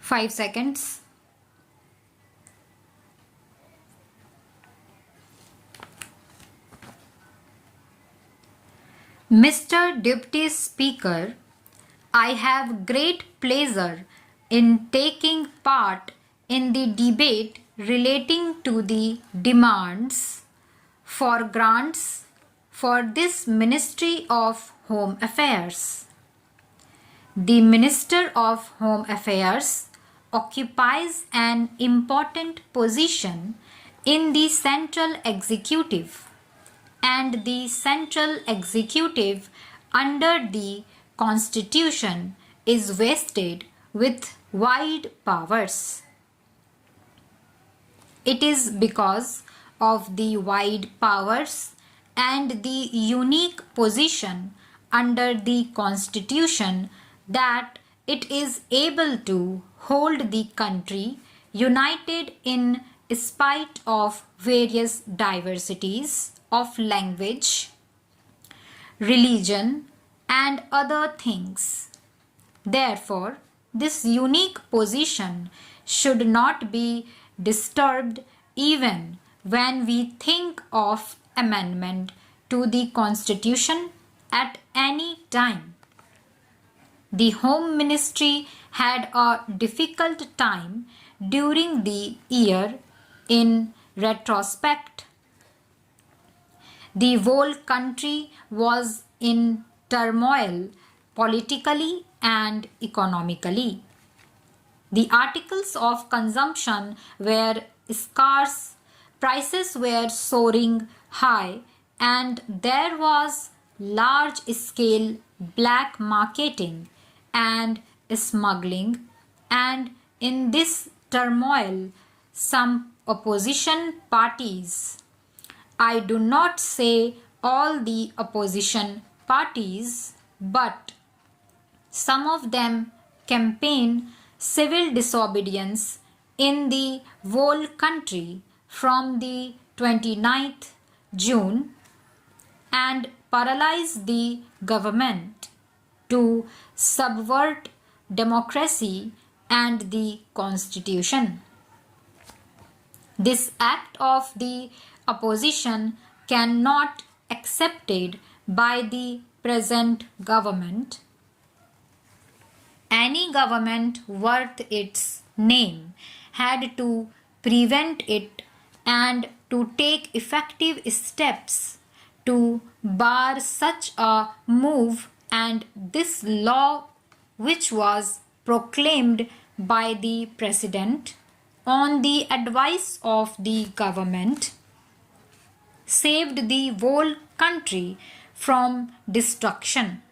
5 seconds. Mr. Deputy Speaker, I have great pleasure in taking part in the debate relating to the demands for grants for this Ministry of Home Affairs. The Minister of Home Affairs occupies an important position in the central executive, and the central executive under the Constitution is vested with wide powers. It is because of the wide powers and the unique position under the Constitution that it is able to hold the country united in spite of various diversities of language, religion, and other things. Therefore, this unique position should not be disturbed even when we think of amendment to the Constitution at any time. The Home Ministry had a difficult time during the year in retrospect. The whole country was in turmoil politically and economically. The articles of consumption were scarce, prices were soaring high, and there was large-scale black marketing and smuggling, and in this turmoil, some opposition parties, I do not say all the opposition parties, but some of them campaign civil disobedience in the whole country from the 29th June and paralyze the government to subvert democracy and the Constitution. This act of the opposition cannot be accepted by the present government. Any government worth its name had to prevent it and to take effective steps to bar such a move, and this law, which was proclaimed by the President on the advice of the government, saved the whole country from destruction.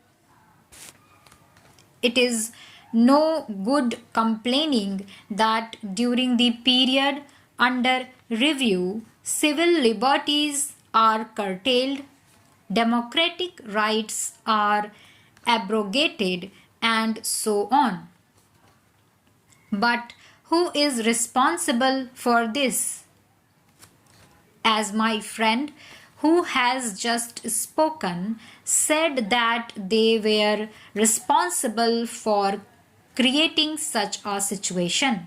It is no good complaining that during the period under review, civil liberties are curtailed, democratic rights are abrogated, and so on. But who is responsible for this? As my friend who has just spoken said that they were responsible for creating such a situation.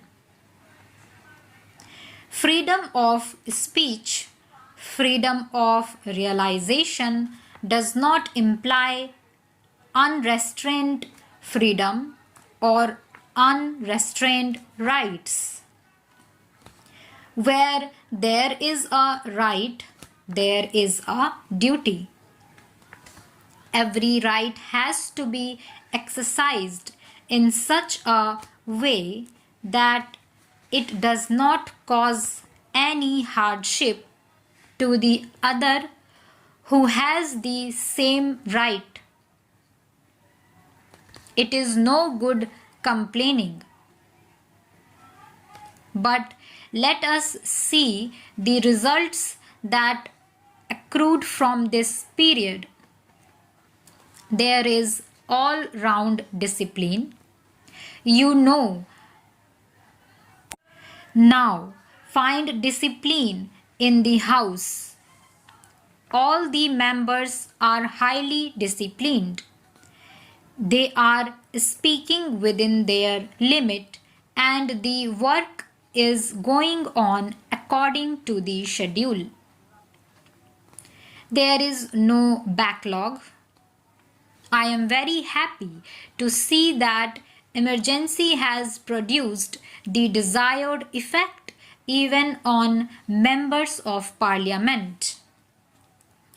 Freedom of speech, freedom of realization does not imply unrestrained freedom or unrestrained rights. Where there is a right, there is a duty. Every right has to be exercised in such a way that it does not cause any hardship to the other who has the same right. It is no good complaining. But let us see the results that accrued from this period. There is all-round discipline. You know, now find discipline in the house. All the members are highly disciplined. They are speaking within their limit and the work is going on according to the schedule. There is no backlog. I am very happy to see that emergency has produced the desired effect even on members of parliament.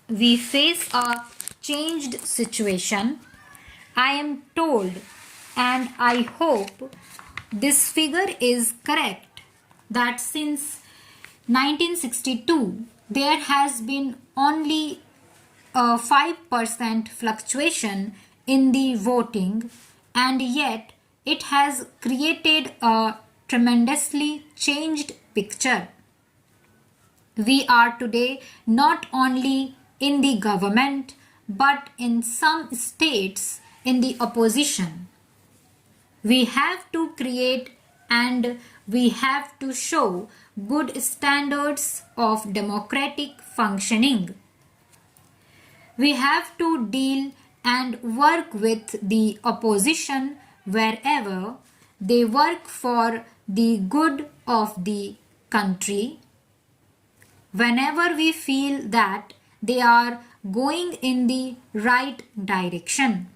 We face a changed situation. I am told, and I hope this figure is correct, that since 1962 there has been only a 5% fluctuation in the voting, and yet it has created a tremendously changed picture. We are today not only in the government but in some states in the opposition. We have to create and we have to show good standards of democratic functioning. We have to deal and work with the opposition wherever they work for the good of the country. Whenever we feel that they are going in the right direction,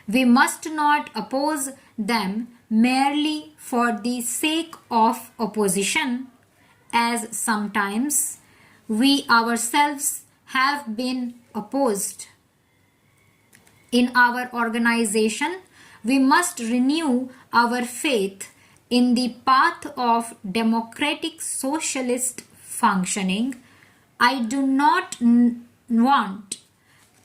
we must not oppose them merely for the sake of opposition, as sometimes we ourselves have been opposed. In our organization, we must renew our faith in the path of democratic socialist functioning. I do not want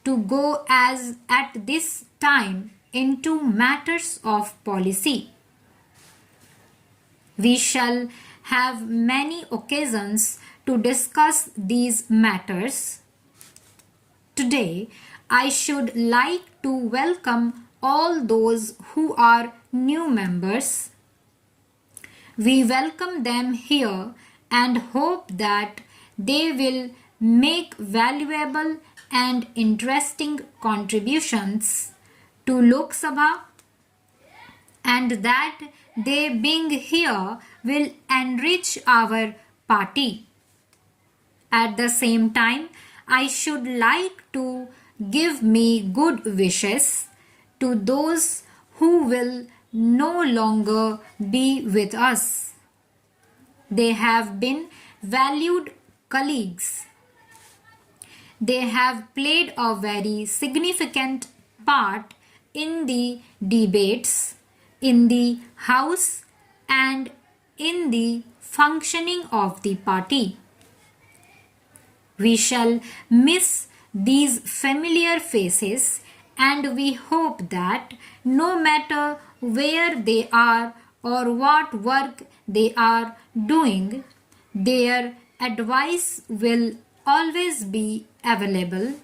to go as at this time into matters of policy. We shall have many occasions to discuss these matters. Today, I should like to welcome all those who are new members. We welcome them here and hope that they will make valuable and interesting contributions to Lok Sabha, and that they being here will enrich our party. At the same time, I should like to give me good wishes to those who will no longer be with us. They have been valued colleagues. They have played a very significant part in the debates, in the House, and in the functioning of the party. We shall miss these familiar faces, and we hope that no matter where they are or what work they are doing, their advice will always be available,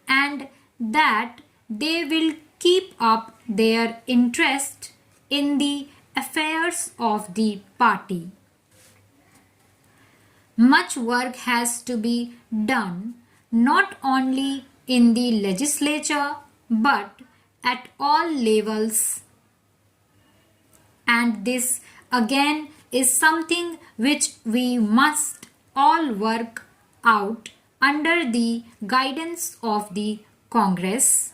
and that they will keep up their interest in the affairs of the party. Much work has to be done not only in the legislature but at all levels, and this again is something which we must all work out under the guidance of the Congress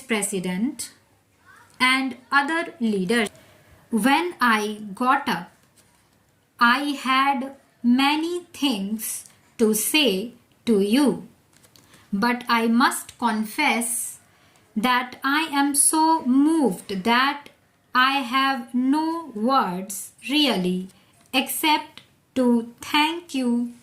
President, and other leaders. When I got up, I had many things to say to you, but I must confess that I am so moved that I have no words really except to thank you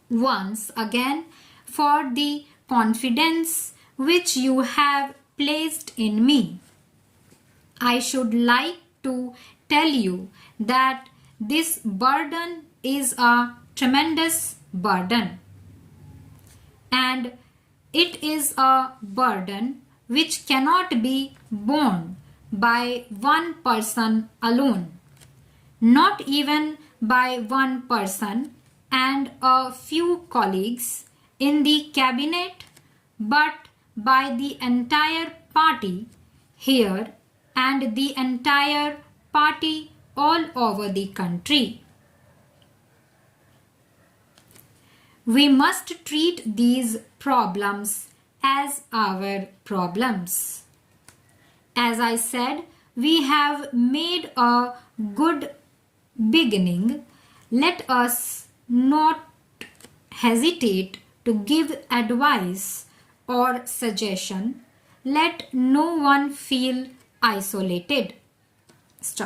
once again for the confidence which you have placed in me. I should like to tell you that this burden is a tremendous burden, and it is a burden which cannot be borne by one person alone, not even by one person and a few colleagues in the cabinet, but by the entire party here and the entire party all over the country. We must treat these problems as our problems. As I said, we have made a good beginning. Let us not hesitate to give advice or suggestion. Let no one feel isolated.